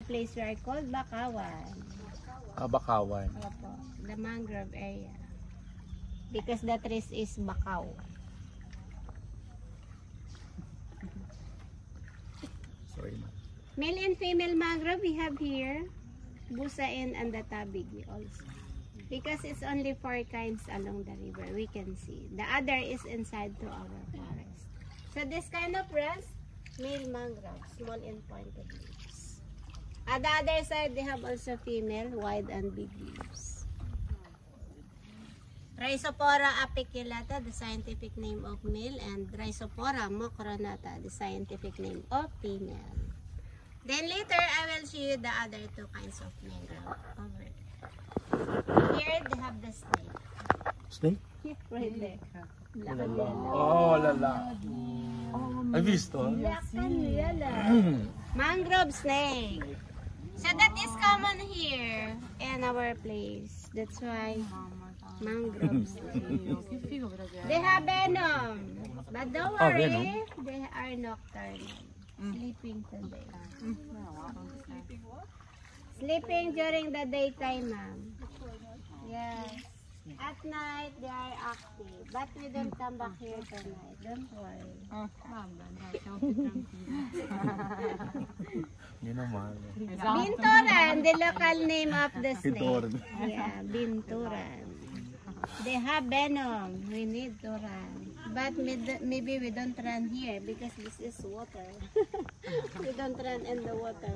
place we are called Bakawan. Bakawan. Opo, the mangrove area. Because the trees is bakaw. Sorry, ma'am. Male and female mangrove we have here. Busain and the tabigi also. Because it's only 4 kinds along the river, we can see. The other is inside to our forest. So this kind of rest, male mangrove, small and pointed leaves. At the other side, they have also female, wide and big leaves. Rhizopora apiculata, the scientific name of male, and Rhizopora macronata, the scientific name of female. Then later, I will show you the other 2 kinds of mangrove over there. Here, they have the snake. Snake? Right there. Oh, lala. Hai visto? Mangrove snake. So that is common here in our place. That's why mangrove snake. They have venom. But don't worry, they are nocturnal. Sleeping today. Sleeping during the daytime, ma'am. Yes. At night, they are active. But we don't come back here tonight. Don't worry. Yun naman. Binturan, the local name of the snake. Yeah, Binturan. They have venom. We need to run. But maybe we don't run here because this is water. We don't run in the water.